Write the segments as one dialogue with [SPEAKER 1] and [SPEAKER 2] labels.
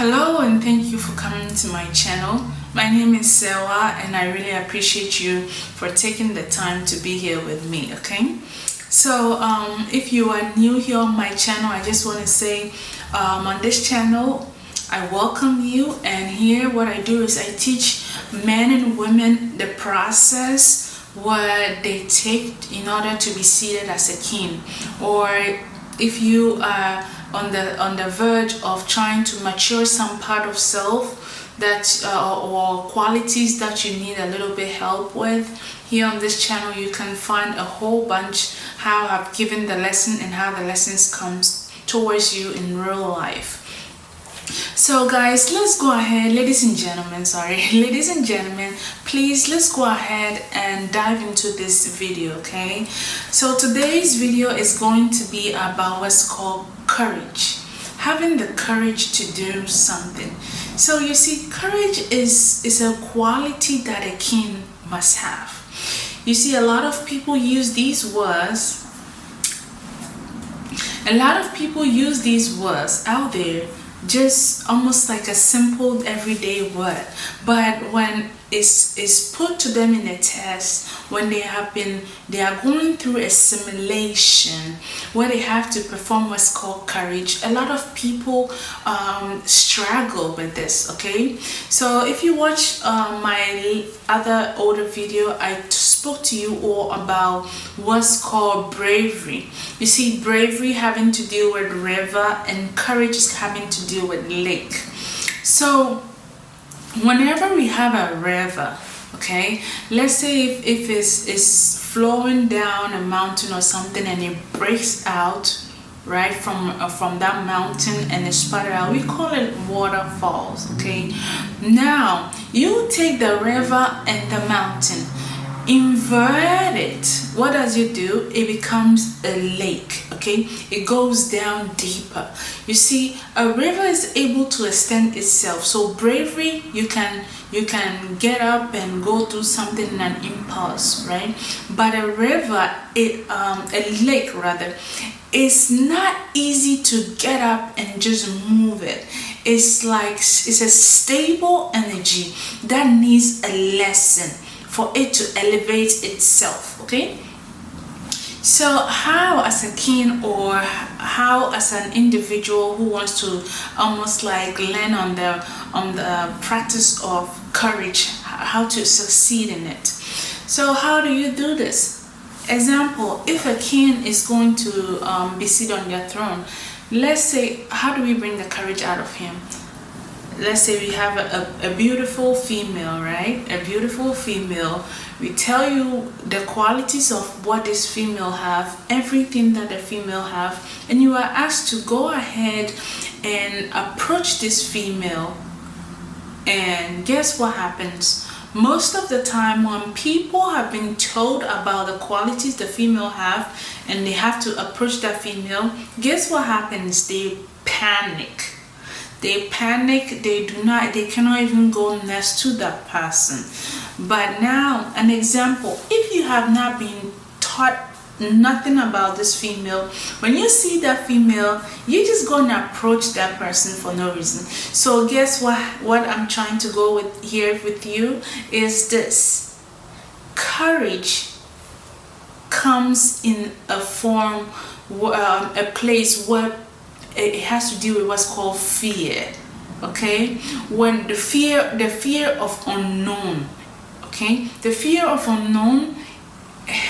[SPEAKER 1] Hello and thank you for coming to my channel. My name is Sewa and I really appreciate you for taking the time to be here with me, okay? So if you are new here on my channel, I just want to say on this channel I welcome you, and here what I do is I teach men and women the process what they take in order to be seated as a king, or if you are on the verge of trying to mature some part of self that or qualities that you need a little bit help with. Here on this channel you can find a whole bunch how I've given the lesson and how the lessons comes towards you in real life. So guys, let's go ahead, ladies and gentlemen, please, let's go ahead and dive into this video, okay? So today's video is going to be about what's called courage, having the courage to do something. So you see, courage is a quality that a king must have. You see, a lot of people use these words out there, just almost like a simple everyday word, but when it's put to them in a test, when they are going through a simulation where they have to perform what's called courage, a lot of people struggle with this, okay? So if you watch my other older video, I spoke to you all about what's called bravery. You see, bravery having to deal with river and courage is having to deal with lake. So whenever we have a river, okay, let's say if it's flowing down a mountain or something and it breaks out right from that mountain and it's sputtered out, we call it waterfalls, okay? Now you take the river and the mountain, invert it. What does it do? It becomes a lake, okay? It goes down deeper. You see, a river is able to extend itself. So bravery, you can get up and go do something in an impulse, right? But a river, a lake rather, it's not easy to get up and just move it. It's a stable energy that needs a lesson for it to elevate itself, okay? So how as a king, or how as an individual who wants to almost like learn on the practice of courage, how to succeed in it. So how do you do this? Example, if a king is going to be seated on their throne, let's say, how do we bring the courage out of him? Let's say we have a beautiful female, right? A beautiful female. We tell you the qualities of what this female have, everything that the female have, and you are asked to go ahead and approach this female. And guess what happens? Most of the time when people have been told about the qualities the female have and they have to approach that female, guess what happens? They panic. They cannot even go next to that person. But now, an example, if you have not been taught nothing about this female, when you see that female, you're just going to approach that person for no reason. So guess what I'm trying to go with here with you is this: courage comes in a form, a place where it has to deal with what's called fear, okay? When the fear of unknown, okay? The fear of unknown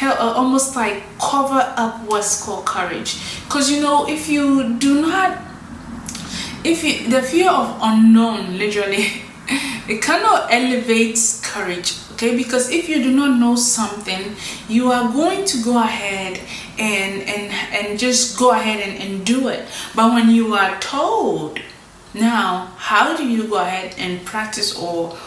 [SPEAKER 1] almost like cover up what's called courage. Because you know, the fear of unknown, literally, it cannot elevate courage, okay? Because if you do not know something, you are going to go ahead and just go ahead and do it. But when you are told, now how do you go ahead and practice or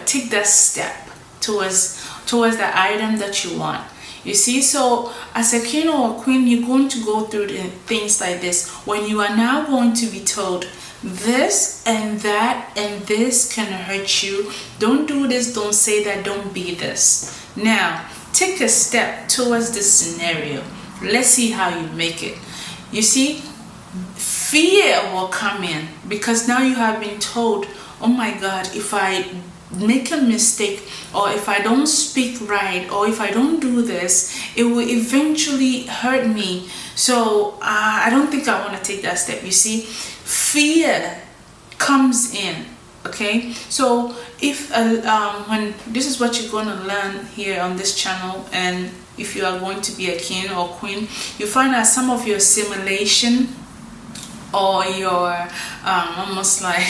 [SPEAKER 1] take that step towards the item that you want? You see, so as a king or a queen, you're going to go through things like this. When you are now going to be told this and that and this can hurt you, don't do this, don't say that, don't be this. Now take a step towards this scenario. Let's see how you make it. You see, fear will come in, because now you have been told, oh my God, if I make a mistake, or if I don't speak right, or if I don't do this, it will eventually hurt me. So I don't think I want to take that step. You see, fear comes in. Okay, so if when this is what you're going to learn here on this channel, and if you are going to be a king or queen, you find that some of your simulation, or your almost like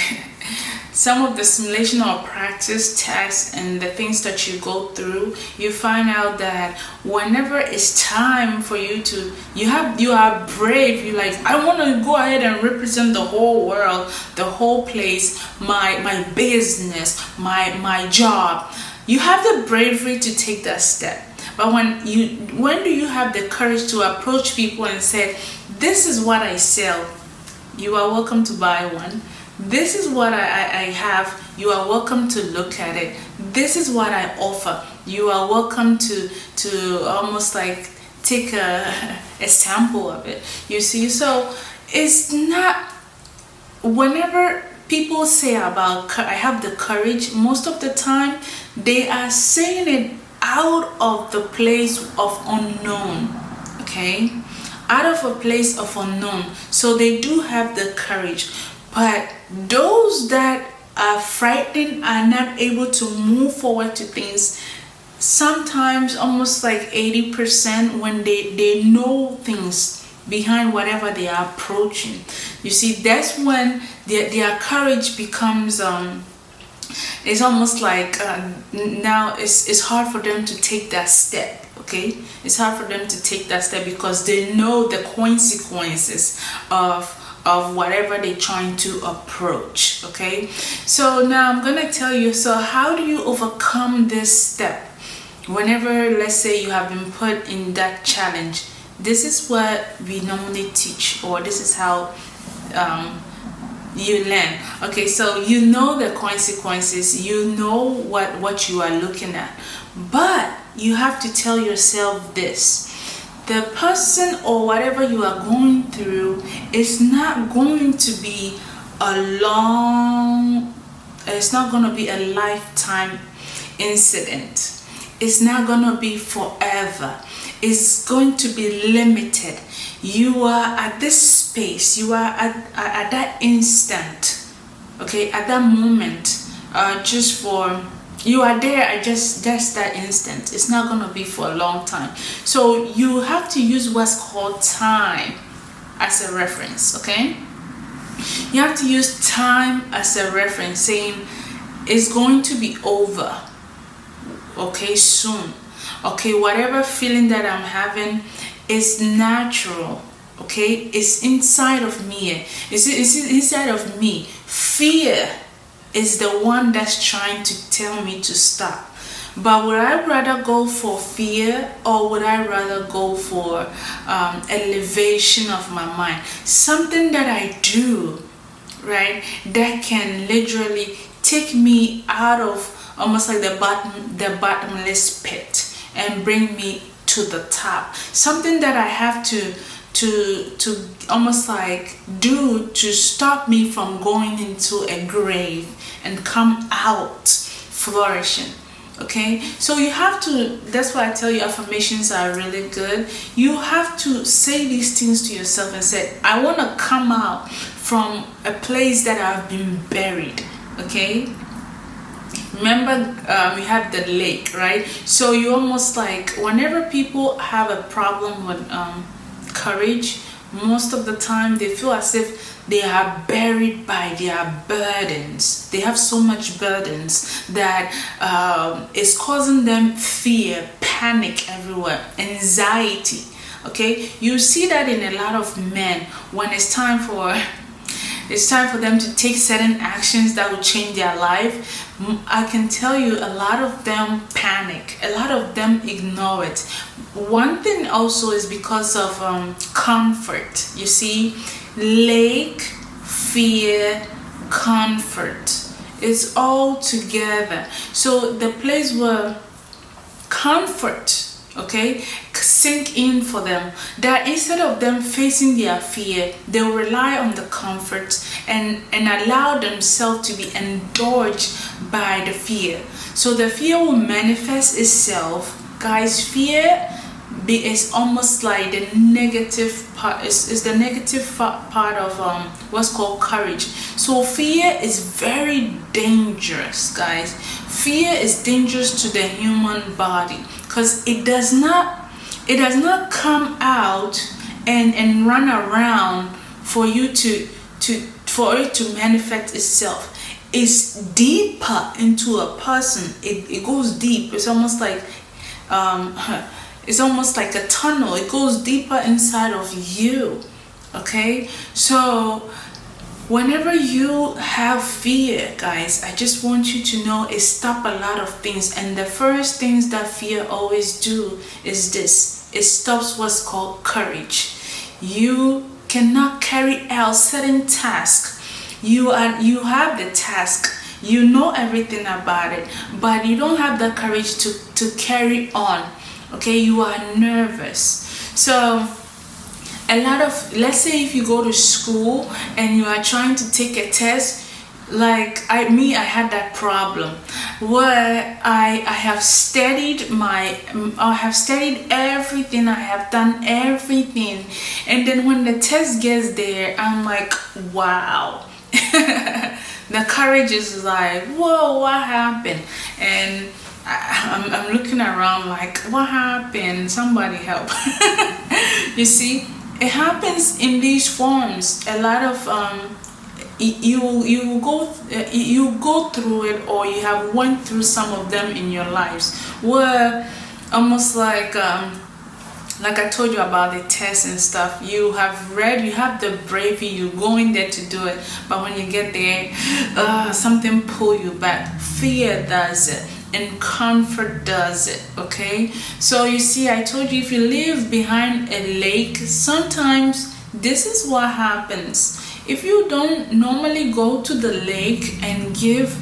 [SPEAKER 1] some of the simulation or practice tests and the things that you go through, you find out that whenever it's time for you to, you are brave, you like, I want to go ahead and represent the whole world, the whole place, my business, my job. You have the bravery to take that step. But when do you have the courage to approach people and say, this is what I sell, you are welcome to buy one. This is what I have, you are welcome to look at it. This is what I offer, you are welcome to almost like take a sample of it. You see, so it's not, whenever people say about I have the courage, most of the time they are saying it out of the place of unknown. Okay, out of a place of unknown, so they do have the courage. But those that are frightened are not able to move forward to things, sometimes almost like 80%, when they know things behind whatever they are approaching. You see, that's when their courage becomes it's almost like now it's hard for them to take that step. Okay, it's hard for them to take that step because they know the consequences of whatever they're trying to approach. Okay, so now I'm gonna tell you, so how do you overcome this step whenever, let's say, you have been put in that challenge? This is what we normally teach, or this is how you learn. Okay, so you know the consequences, you know what you are looking at, but you have to tell yourself this: the person or whatever you are going through is not going to be it's not going to be a lifetime incident. It's not going to be forever. It's going to be limited. You are at this space, you are at that instant, okay, at that moment, you are there at just that instant. It's not going to be for a long time. So you have to use what's called time as a reference. Okay, you have to use time as a reference, saying it's going to be over, okay, soon. Okay, whatever feeling that I'm having is natural. Okay, it's inside of me. It's inside of me. Fear is the one that's trying to tell me to stop. But would I rather go for fear, or would I rather go for elevation of my mind? Something that I do, right, that can literally take me out of almost like the bottomless pit and bring me to the top. Something that I have to almost like do to stop me from going into a grave and come out flourishing. Okay, so you have to, that's why I tell you affirmations are really good. You have to say these things to yourself and say, I want to come out from a place that I've been buried. Okay, remember we have the lake, right? So you almost like, whenever people have a problem with courage, most of the time they feel as if they are buried by their burdens. They have so much burdens that it's causing them fear, panic everywhere, anxiety. Okay, you see that in a lot of men when it's time for them to take certain actions that will change their life. I can tell you, a lot of them panic, a lot of them ignore it. One thing also is because of comfort. You see, lake, fear, comfort, it's all together. So the place where comfort, okay, sink in for them, that instead of them facing their fear, they'll rely on the comfort and allow themselves to be indulged by the fear. So the fear will manifest itself. Guys, fear is almost like the negative part, is the negative part of what's called courage. So fear is very dangerous, guys. Fear is dangerous to the human body because it does not come out and run around for you for it to manifest itself. It's deeper into a person. It goes deep. It's almost like it's almost like a tunnel. It goes deeper inside of you. Okay, so whenever you have fear, guys, I just want you to know it stops a lot of things. And the first things that fear always do is this: it stops what's called courage. You cannot carry out certain tasks. You have the task, you know everything about it, but you don't have the courage to carry on. Okay, you are nervous. So a lot of, let's say if you go to school and you are trying to take a test, like I had that problem where I have studied everything, I have done everything, and then when the test gets there, I'm like, wow. The courage is like, whoa, what happened? And I'm looking around like, what happened? Somebody help. You see, it happens in these forms. A lot of you go through it, or you have went through some of them in your lives, where almost like I told you about the tests and stuff, you have read, you have the bravery, you go in there to do it, but when you get there, something pull you back. Fear does it, and comfort does it. Okay, so you see, I told you, if you live behind a lake, sometimes this is what happens. If you don't normally go to the lake and give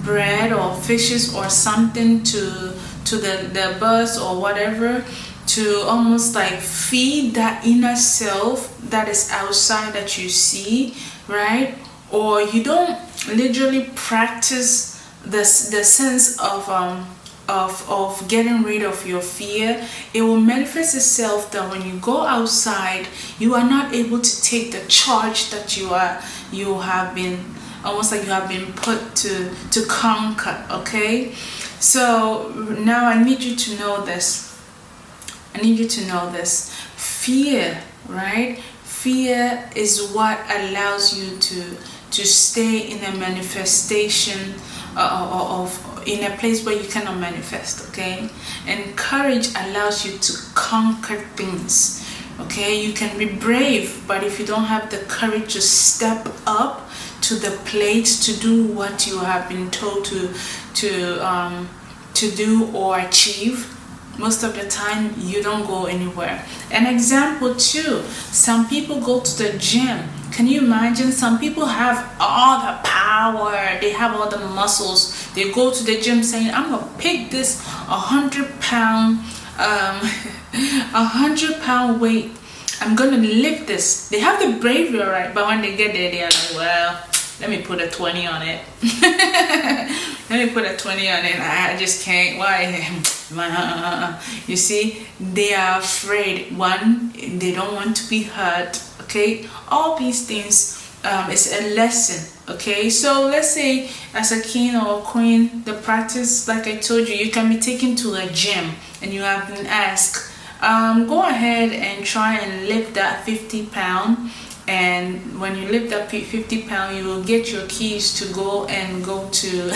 [SPEAKER 1] bread or fishes or something to the birds or whatever, to almost like feed that inner self that is outside that you see, right? Or you don't literally practice the sense of getting rid of your fear, it will manifest itself that when you go outside, you are not able to take the charge that you have been, almost like you have been put to conquer. Okay, so now I need you to know this. Fear, right? Fear is what allows you to stay in a manifestation of in a place where you cannot manifest. Okay, and courage allows you to conquer things. Okay, you can be brave, but if you don't have the courage to step up to the plate to do what you have been told to do or achieve, most of the time you don't go anywhere. An example too, some people go to the gym. Can you imagine? Some people have all the power, they have all the muscles. They go to the gym saying, I'm gonna pick this 100-pound 100-pound weight, I'm gonna lift this. They have the bravery, right? But when they get there, they are like, well, let me put a 20 on it. Let me put a 20 on it. I just can't. Why? You see, they are afraid. One, they don't want to be hurt. Okay, all these things is a lesson. Okay, so let's say as a king or a queen, the practice, like I told you, you can be taken to a gym and you have been asked, go ahead and try and lift that 50-pound. And when you lift up 50-pound, you will get your keys to go to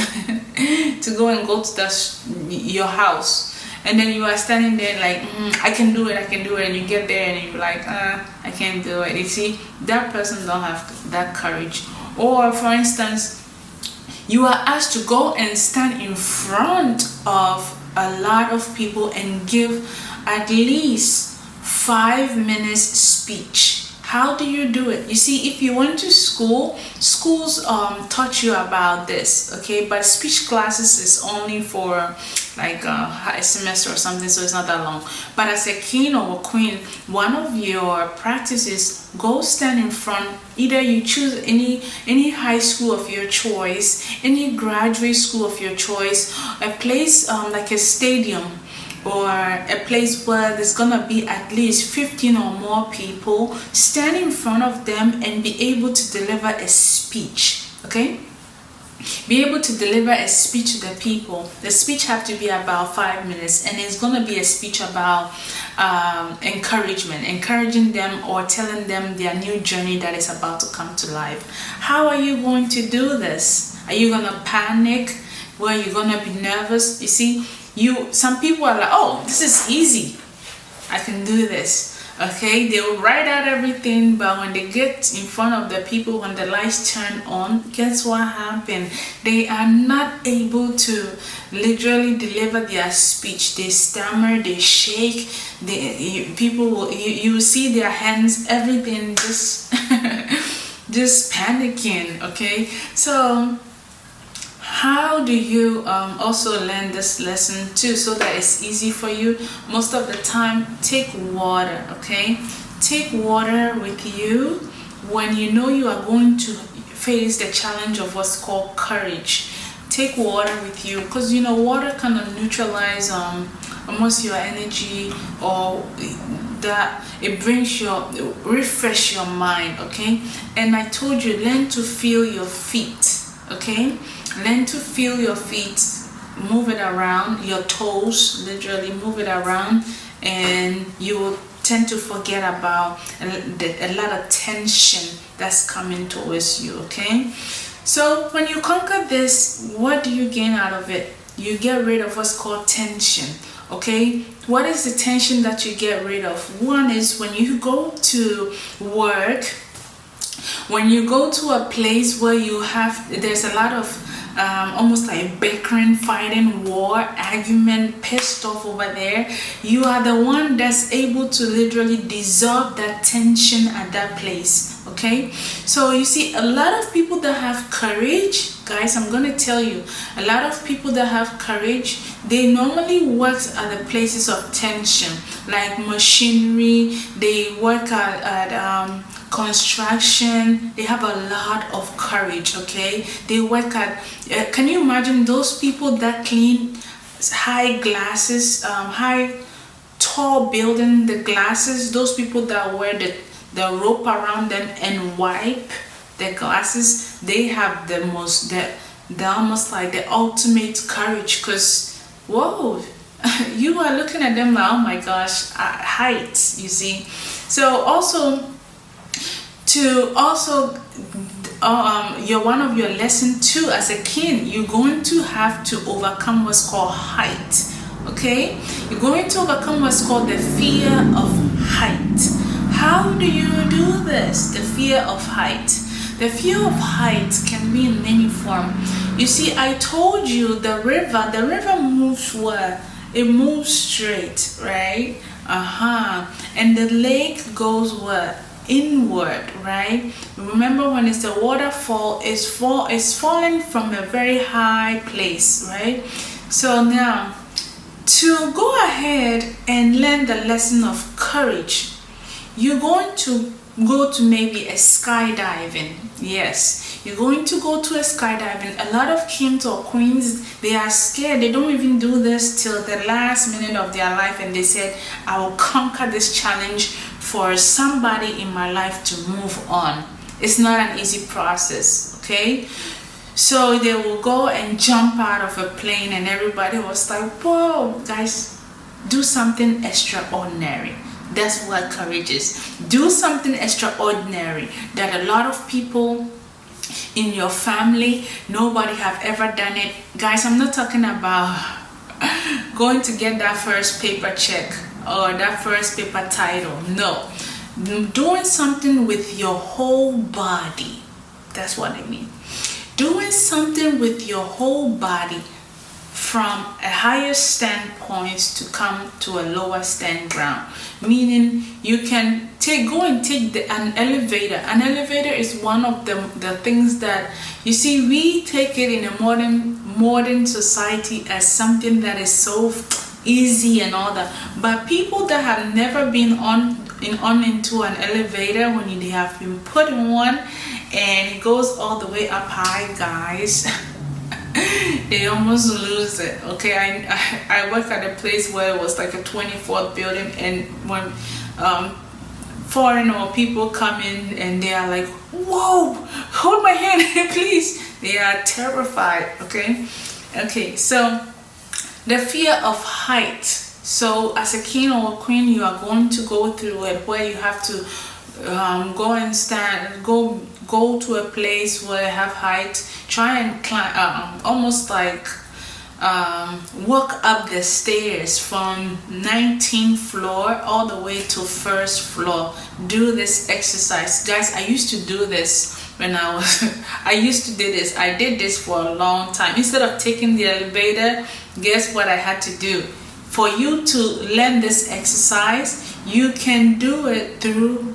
[SPEAKER 1] your house. And then you are standing there like, I can do it. And you get there and you're like, I can't do it. You see, that person don't have that courage. Or for instance, you are asked to go and stand in front of a lot of people and give at least 5 minutes speech. How do you do it? You see, if you went to schools taught you about this, okay? But speech classes is only for like a semester or something, so it's not that long. But as a king or a queen, one of your practices, go stand in front. Either you choose any high school of your choice, any graduate school of your choice, a place like a stadium, or a place where there's gonna be at least 15 or more people. Stand in front of them and be able to deliver a speech. Okay, be able to deliver a speech to the people. The speech have to be about 5 minutes, and it's going to be a speech about encouraging them or telling them their new journey that is about to come to life. How are you going to do this? Are you going to panic? Where you're going to be nervous? You see, some people are like, oh, this is easy, I can do this. Okay, they will write out everything, but when they get in front of the people, when the lights turn on, guess what happened? They are not able to literally deliver their speech. They stammer, they shake. You will see their hands, everything just just panicking. Okay, so how do you also learn this lesson too, so that it's easy for you? Most of the time, take water. Okay, take water with you when you know you are going to face the challenge of what's called courage. Take water with you, because you know water kind of neutralize almost your energy, or that it brings refresh your mind. Okay, and I told you, learn to feel your feet. Okay, learn to feel your feet, move it around, your toes, literally move it around, and you will tend to forget about a lot of tension that's coming towards you. Okay, so when you conquer this, what do you gain out of it? You get rid of what's called tension. Okay, what is the tension that you get rid of? One is when you go to work, when you go to a place where there's a lot of almost like bickering, fighting, war, argument, pissed off over there, you are the one that's able to literally dissolve that tension at that place. Okay, so you see, a lot of people that have courage, guys, I'm gonna tell you, a lot of people that have courage, they normally work at the places of tension, like machinery. They work at construction. They have a lot of courage. Okay, they work at can you imagine those people that clean high glasses, high tall building, the glasses, those people that wear the rope around them and wipe the glasses? They have the almost like the ultimate courage, because whoa, you are looking at them like, oh my gosh, heights, you see. So also one of your lesson too, as a king, you're going to have to overcome what's called height. Okay, you're going to overcome what's called the fear of height. How do you do this? The fear of height. The fear of height can be in many forms. You see, I told you the river moves where? It moves straight, right? And the lake goes where? Inward, right? Remember, when it's the waterfall, it's falling from a very high place, right? So now, to go ahead and learn the lesson of courage, you're going to go to maybe a skydiving. Yes, you're going to go to a skydiving. A lot of kings or queens, they are scared. They don't even do this till the last minute of their life, and they said, I will conquer this challenge for somebody in my life to move on. It's not an easy process. Okay, so they will go and jump out of a plane, and everybody was like, whoa, guys, do something extraordinary. That's what courage is. Do something extraordinary that a lot of people in your family, nobody have ever done it. Guys, I'm not talking about going to get that first paper check or that first paper title. No, doing something with your whole body. That's what I mean. Doing something with your whole body, from a higher standpoint to come to a lower stand ground. Meaning you can go and take an elevator. An elevator is one of the things that, you see, we take it in a modern society as something that is so easy and all that, but people that have never been on into an elevator, when they have been put in one and it goes all the way up high, guys, they almost lose it. Okay, I work at a place where it was like a 24th building, and when foreign or people come in and they are like, whoa, hold my hand please, they are terrified. Okay, so the fear of height. So as a king or a queen, you are going to go through it where you have to go and stand, go to a place where you have height, try and climb, almost like walk up the stairs from 19th floor all the way to first floor. Do this exercise, guys. I used to do this when I used to do this. I did this for a long time. Instead of taking the elevator, guess what I had to do? For you to learn this exercise, you can do it through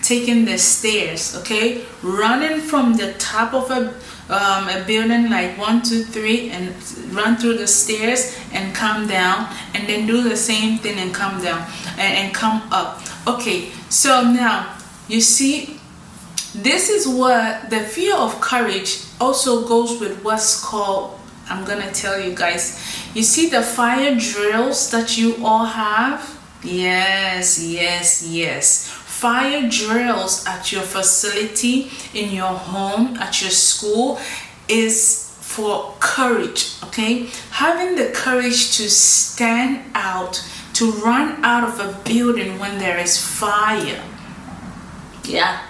[SPEAKER 1] taking the stairs. Okay, running from the top of a building like 1, 2, 3 and run through the stairs and come down, and then do the same thing and come down and come up. Okay, so now you see, this is what the fear of courage also goes with what's called, I'm gonna tell you guys, you see the fire drills that you all have? Yes, fire drills at your facility, in your home, at your school, is for courage. Okay, having the courage to stand out, to run out of a building when there is fire. Yeah,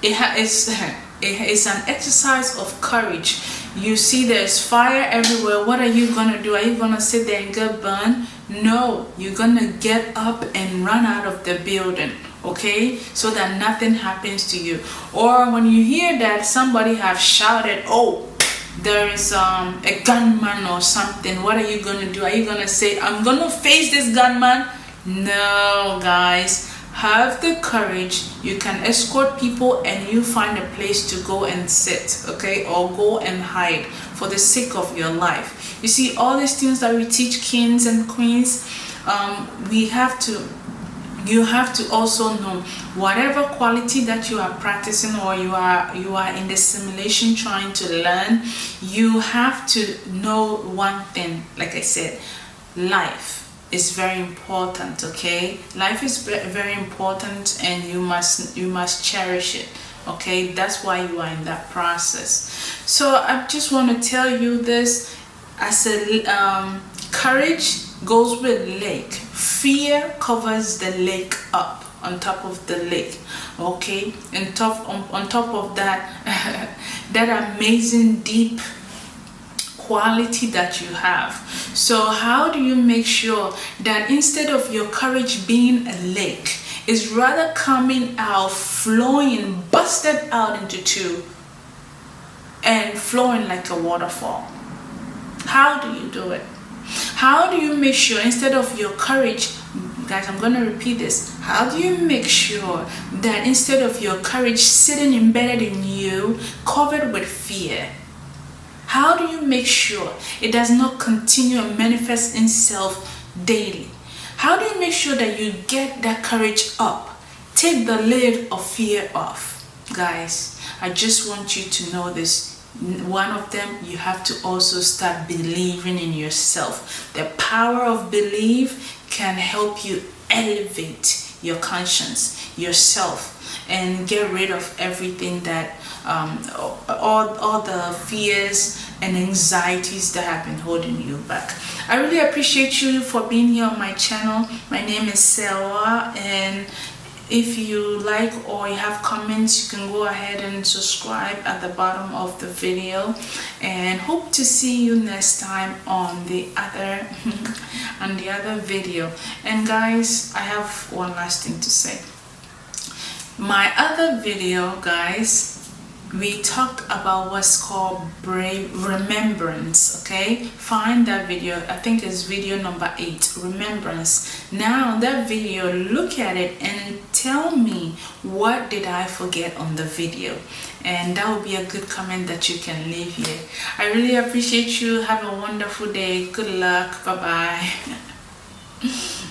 [SPEAKER 1] it's an exercise of courage. You see there's fire everywhere. What are you gonna do? Are you gonna sit there and get burned? No, you're gonna get up and run out of the building. Okay, so that nothing happens to you. Or when you hear that somebody have shouted, oh, there is a gunman or something, what are you gonna do? Are you gonna say, I'm gonna face this gunman? No, guys, have the courage. You can escort people and you find a place to go and sit, okay, or go and hide for the sake of your life. You see, all these things that we teach kings and queens, you have to also know whatever quality that you are practicing, or you are in the simulation trying to learn. You have to know one thing. Like I said, life is very important. Okay, life is very important, and you must cherish it. Okay, that's why you are in that process. So I just want to tell you this, as a courage goes with lake. Fear covers the lake up, on top of the lake. Okay, and on top of that, that amazing deep quality that you have. So how do you make sure that instead of your courage being a lake, is rather coming out, flowing, busted out into two, and flowing like a waterfall? How do you do it? How do you make sure, instead of your courage, guys, I'm going to repeat this, how do you make sure that instead of your courage sitting embedded in you, covered with fear, how do you make sure it does not continue and manifest itself daily? How do you make sure that you get that courage up? Take the lid of fear off. Guys, I just want you to know this. One of them, you have to also start believing in yourself. The power of belief can help you elevate your conscience, yourself, and get rid of everything that all the fears and anxieties that have been holding you back. I really appreciate you for being here on my channel. My name is Selwa, and if you like or you have comments, you can go ahead and subscribe at the bottom of the video, and hope to see you next time on the other video. And guys, I have one last thing to say. My other video, guys, we talked about what's called brave remembrance. Okay, find that video. I think it's video number 8, remembrance. Now that video, look at it and tell me, what did I forget on the video? And that would be a good comment that you can leave here. I really appreciate you. Have a wonderful day. Good luck. Bye bye.